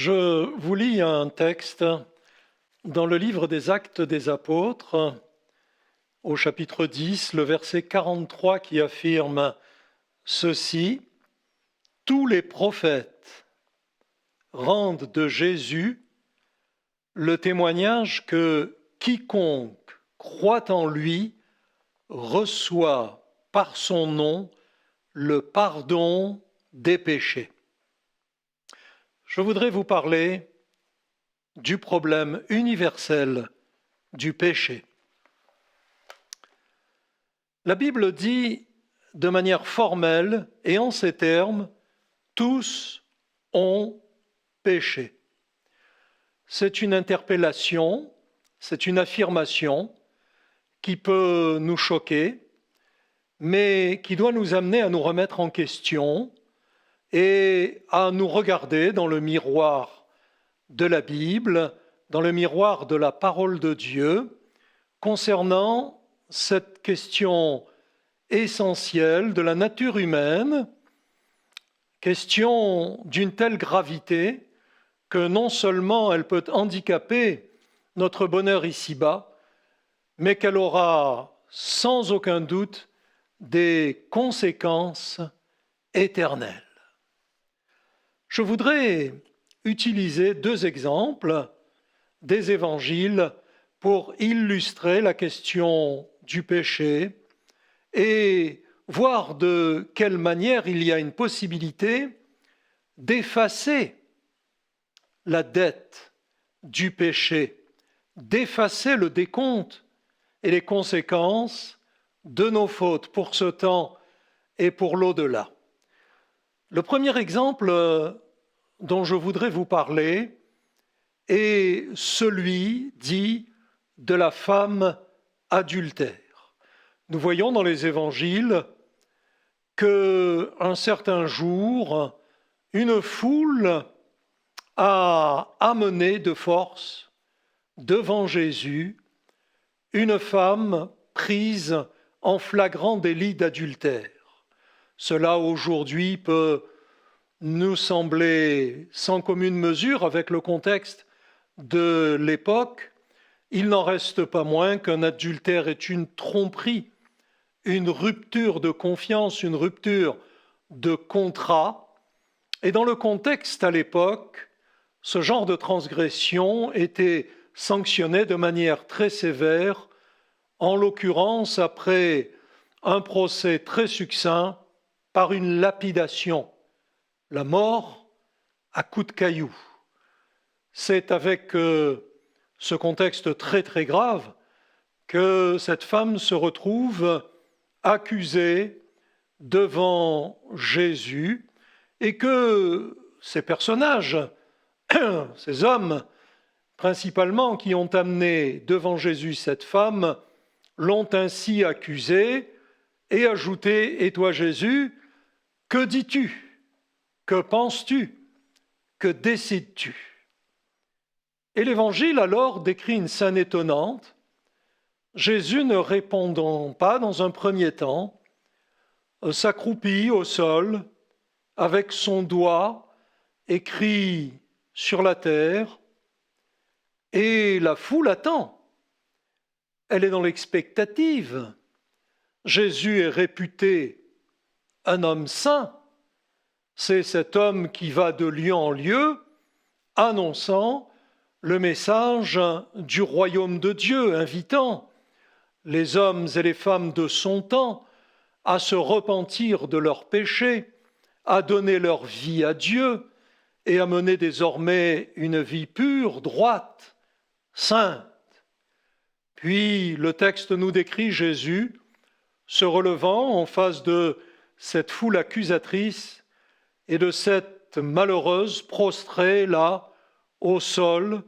Je vous lis un texte dans le livre des Actes des Apôtres, au chapitre 10, le verset 43 qui affirme ceci: « Tous les prophètes rendent de Jésus le témoignage que quiconque croit en lui reçoit par son nom le pardon des péchés. » Je voudrais vous parler du problème universel du péché. La Bible dit de manière formelle et en ces termes: tous ont péché. C'est une interpellation, c'est une affirmation qui peut nous choquer, mais qui doit nous amener à nous remettre en question et à nous regarder dans le miroir de la Bible, dans le miroir de la parole de Dieu, concernant cette question essentielle de la nature humaine, question d'une telle gravité que non seulement elle peut handicaper notre bonheur ici-bas, mais qu'elle aura sans aucun doute des conséquences éternelles. Je voudrais utiliser deux exemples des évangiles pour illustrer la question du péché et voir de quelle manière il y a une possibilité d'effacer la dette du péché, d'effacer le décompte et les conséquences de nos fautes pour ce temps et pour l'au-delà. Le premier exemple dont je voudrais vous parler est celui dit de la femme adultère. Nous voyons dans les évangiles qu'un certain jour, une foule a amené de force devant Jésus une femme prise en flagrant délit d'adultère. Cela aujourd'hui peut nous sembler sans commune mesure avec le contexte de l'époque. Il n'en reste pas moins qu'un adultère est une tromperie, une rupture de confiance, une rupture de contrat. Et dans le contexte à l'époque, ce genre de transgression était sanctionné de manière très sévère, en l'occurrence après un procès très succinct par une lapidation, la mort à coups de cailloux. C'est avec ce contexte très très grave que cette femme se retrouve accusée devant Jésus et que ces personnages, ces hommes principalement qui ont amené devant Jésus cette femme, l'ont ainsi accusée et ajouté: « Et toi Jésus, que dis-tu ? Que penses-tu ? Que décides-tu » Et l'Évangile alors décrit une scène étonnante. Jésus, ne répondant pas dans un premier temps, s'accroupit au sol avec son doigt écrit sur la terre, et la foule attend. Elle est dans l'expectative. Jésus est réputé un homme saint. C'est cet homme qui va de lieu en lieu, annonçant le message du royaume de Dieu, invitant les hommes et les femmes de son temps à se repentir de leurs péchés, à donner leur vie à Dieu et à mener désormais une vie pure, droite, sainte. Puis le texte nous décrit Jésus se relevant en face de cette foule accusatrice et de cette malheureuse prostrée là au sol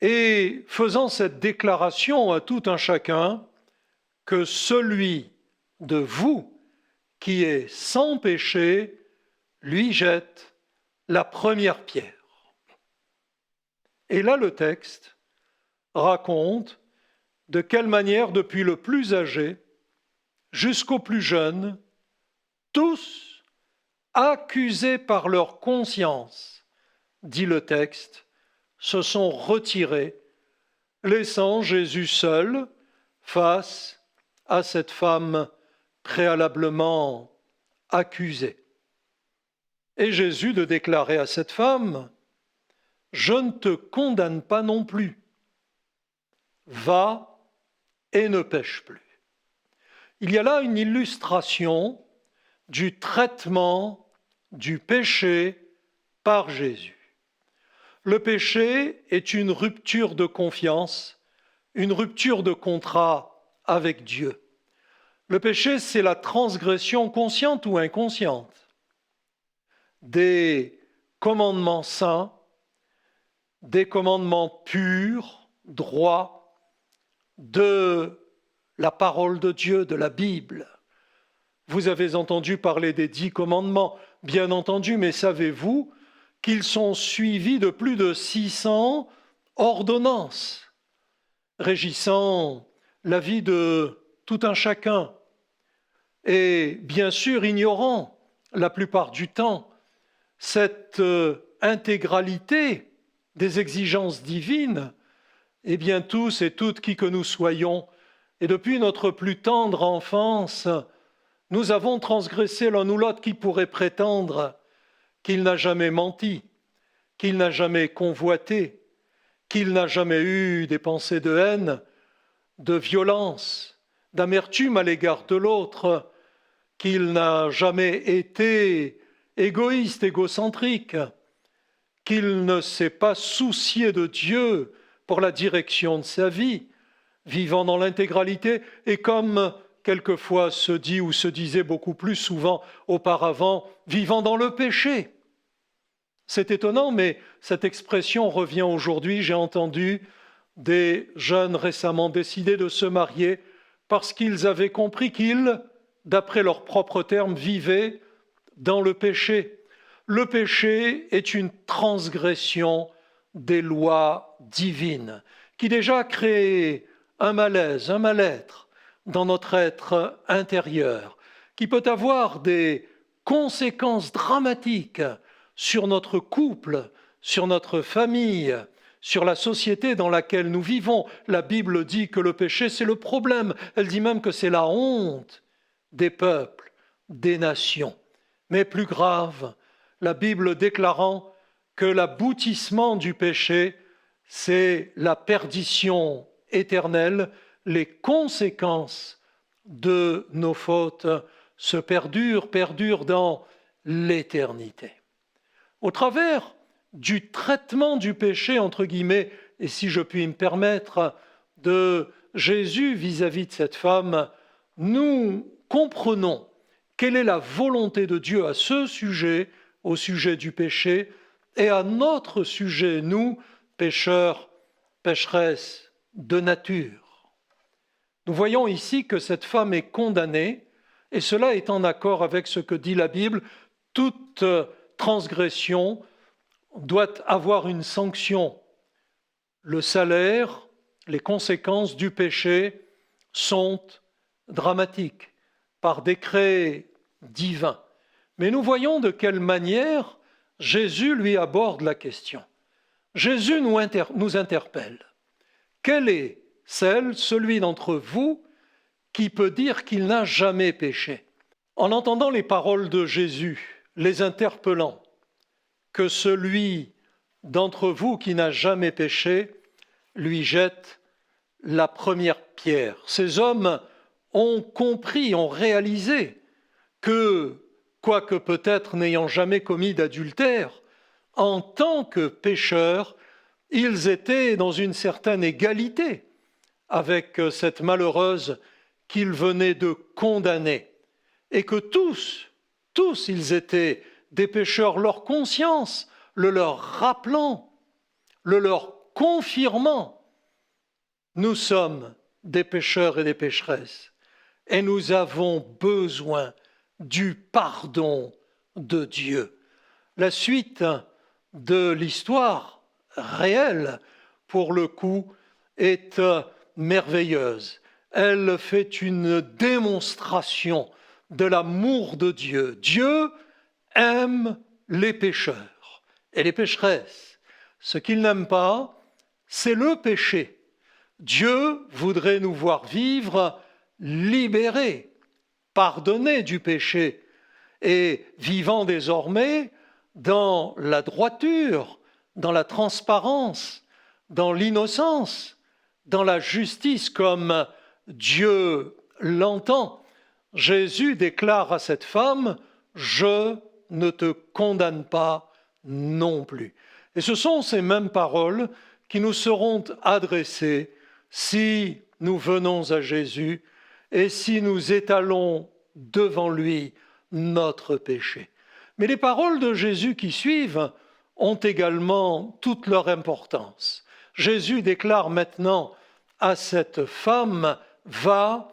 et faisant cette déclaration à tout un chacun que celui de vous qui est sans péché lui jette la première pierre. Et là, le texte raconte de quelle manière, depuis le plus âgé jusqu'au plus jeune, tous, accusés par leur conscience dit le texte, se sont retirés, laissant Jésus seul face à cette femme préalablement accusée. Et Jésus de déclarer à cette femme, « Je ne te condamne pas non plus. Va et ne pêche plus. » Il y a là une illustration du traitement du péché par Jésus. Le péché est une rupture de confiance, une rupture de contrat avec Dieu. Le péché, c'est la transgression consciente ou inconsciente des commandements saints, des commandements purs, droits, de la parole de Dieu, de la Bible. Vous avez entendu parler des 10 commandements, bien entendu, mais savez-vous qu'ils sont suivis de plus de 600 ordonnances régissant la vie de tout un chacun, et bien sûr ignorant la plupart du temps cette intégralité des exigences divines. Eh bien tous et toutes qui que nous soyons, et depuis notre plus tendre enfance, nous avons transgressé l'un ou l'autre qui pourrait prétendre qu'il n'a jamais menti, qu'il n'a jamais convoité, qu'il n'a jamais eu des pensées de haine, de violence, d'amertume à l'égard de l'autre, qu'il n'a jamais été égoïste, égocentrique, qu'il ne s'est pas soucié de Dieu pour la direction de sa vie, vivant dans l'intégralité, et comme quelquefois se dit ou se disait beaucoup plus souvent auparavant, vivant dans le péché. C'est étonnant, mais cette expression revient aujourd'hui. J'ai entendu des jeunes récemment décidés de se marier parce qu'ils avaient compris qu'ils, d'après leurs propres termes, vivaient dans le péché. Le péché est une transgression des lois divines qui déjà crée un malaise, un mal-être dans notre être intérieur, qui peut avoir des conséquences dramatiques sur notre couple, sur notre famille, sur la société dans laquelle nous vivons. La Bible dit que le péché, c'est le problème. Elle dit même que c'est la honte des peuples, des nations. Mais plus grave, la Bible déclarant que l'aboutissement du péché, c'est la perdition éternelle, les conséquences de nos fautes se perdurent dans l'éternité. Au travers du traitement du péché, entre guillemets, et si je puis me permettre, de Jésus vis-à-vis de cette femme, nous comprenons quelle est la volonté de Dieu à ce sujet, au sujet du péché, et à notre sujet, nous, pécheurs, pécheresses de nature. Nous voyons ici que cette femme est condamnée, et cela est en accord avec ce que dit la Bible. Toute transgression doit avoir une sanction. Le salaire, les conséquences du péché sont dramatiques, par décret divin. Mais nous voyons de quelle manière Jésus lui aborde la question. Jésus nous interpelle. Quel est celui d'entre vous qui peut dire qu'il n'a jamais péché? En entendant les paroles de Jésus, les interpellant, que celui d'entre vous qui n'a jamais péché lui jette la première pierre. Ces hommes ont compris, ont réalisé que, quoique peut-être n'ayant jamais commis d'adultère, en tant que pécheurs, ils étaient dans une certaine égalité avec cette malheureuse qu'ils venaient de condamner, et que tous, ils étaient des pécheurs, leur conscience le leur rappelant, le leur confirmant. Nous sommes des pécheurs et des pécheresses, et nous avons besoin du pardon de Dieu. La suite de l'histoire réelle, pour le coup, est merveilleuse. Elle fait une démonstration de l'amour de Dieu. Dieu aime les pécheurs et les pécheresses. Ce qu'il n'aime pas, c'est le péché. Dieu voudrait nous voir vivre libérés, pardonnés du péché et vivant désormais dans la droiture, dans la transparence, dans l'innocence, dans la justice comme Dieu l'entend. Jésus déclare à cette femme, « Je ne te condamne pas non plus ». Et ce sont ces mêmes paroles qui nous seront adressées si nous venons à Jésus et si nous étalons devant lui notre péché. Mais les paroles de Jésus qui suivent ont également toute leur importance. Jésus déclare maintenant à cette femme, « Va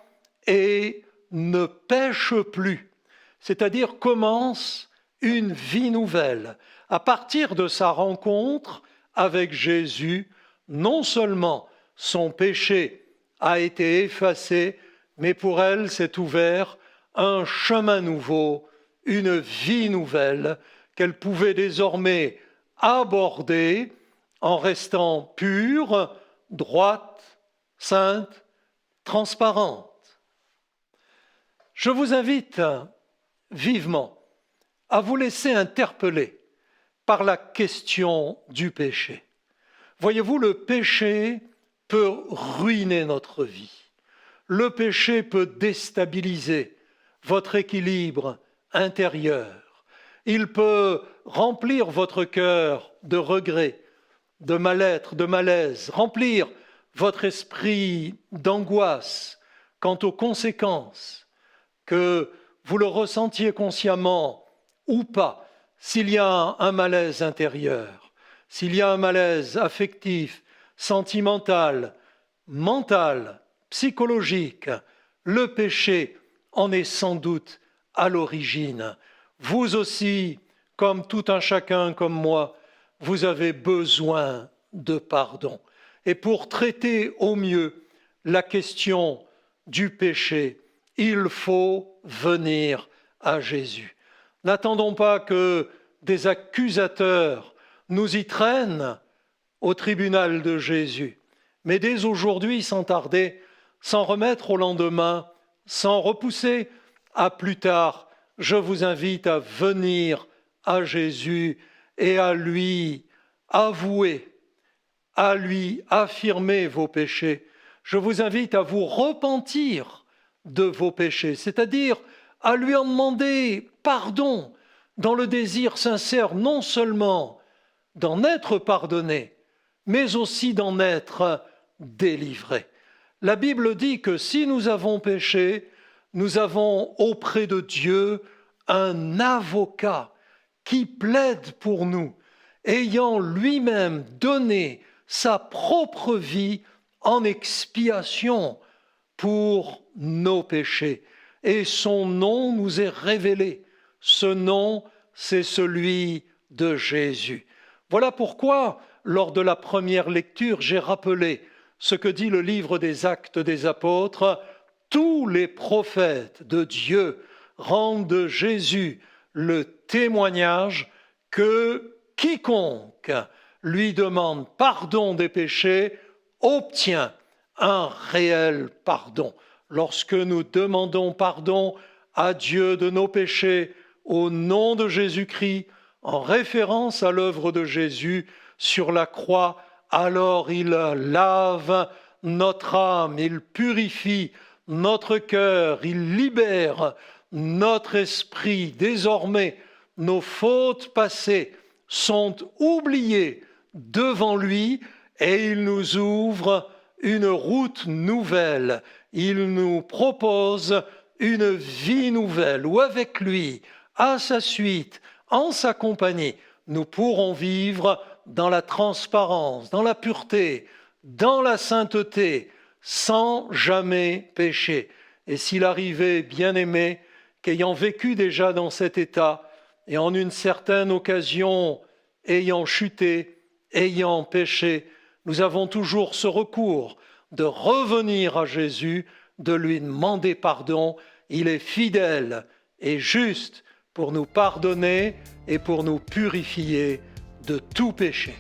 et ne pêche plus », c'est-à-dire commence une vie nouvelle. À partir de sa rencontre avec Jésus, non seulement son péché a été effacé, mais pour elle s'est ouvert un chemin nouveau, une vie nouvelle qu'elle pouvait désormais aborder en restant pure, droite, sainte, transparente. Je vous invite vivement à vous laisser interpeller par la question du péché. Voyez-vous, le péché peut ruiner notre vie. Le péché peut déstabiliser votre équilibre intérieur. Il peut remplir votre cœur de regrets, de mal-être, de malaise, remplir votre esprit d'angoisse quant aux conséquences, que vous le ressentiez consciemment ou pas, s'il y a un malaise intérieur, s'il y a un malaise affectif, sentimental, mental, psychologique, le péché en est sans doute à l'origine. Vous aussi, comme tout un chacun comme moi, vous avez besoin de pardon. Et pour traiter au mieux la question du péché, il faut venir à Jésus. N'attendons pas que des accusateurs nous y traînent au tribunal de Jésus, mais dès aujourd'hui, sans tarder, sans remettre au lendemain, sans repousser à plus tard, je vous invite à venir à Jésus et à lui avouer, à lui affirmer vos péchés. Je vous invite à vous repentir de vos péchés, c'est-à-dire à lui en demander pardon dans le désir sincère non seulement d'en être pardonné, mais aussi d'en être délivré. La Bible dit que si nous avons péché, nous avons auprès de Dieu un avocat qui plaide pour nous, ayant lui-même donné sa propre vie en expiation pour nos péchés. Et son nom nous est révélé. Ce nom, c'est celui de Jésus. Voilà pourquoi, lors de la première lecture, j'ai rappelé ce que dit le livre des Actes des Apôtres. Tous les prophètes de Dieu rendent de Jésus le témoignage que quiconque lui demande pardon des péchés obtient un réel pardon. Lorsque nous demandons pardon à Dieu de nos péchés au nom de Jésus-Christ, en référence à l'œuvre de Jésus sur la croix, alors il lave notre âme, il purifie notre cœur, il libère notre esprit. Désormais, nos fautes passées sont oubliées devant lui et il nous ouvre une route nouvelle. Il nous propose une vie nouvelle où avec lui, à sa suite, en sa compagnie, nous pourrons vivre dans la transparence, dans la pureté, dans la sainteté, sans jamais pécher. Et s'il arrivait, bien-aimé, qu'ayant vécu déjà dans cet état, et en une certaine occasion, ayant chuté, ayant péché, nous avons toujours ce recours de revenir à Jésus, de lui demander pardon. Il est fidèle et juste pour nous pardonner et pour nous purifier de tout péché.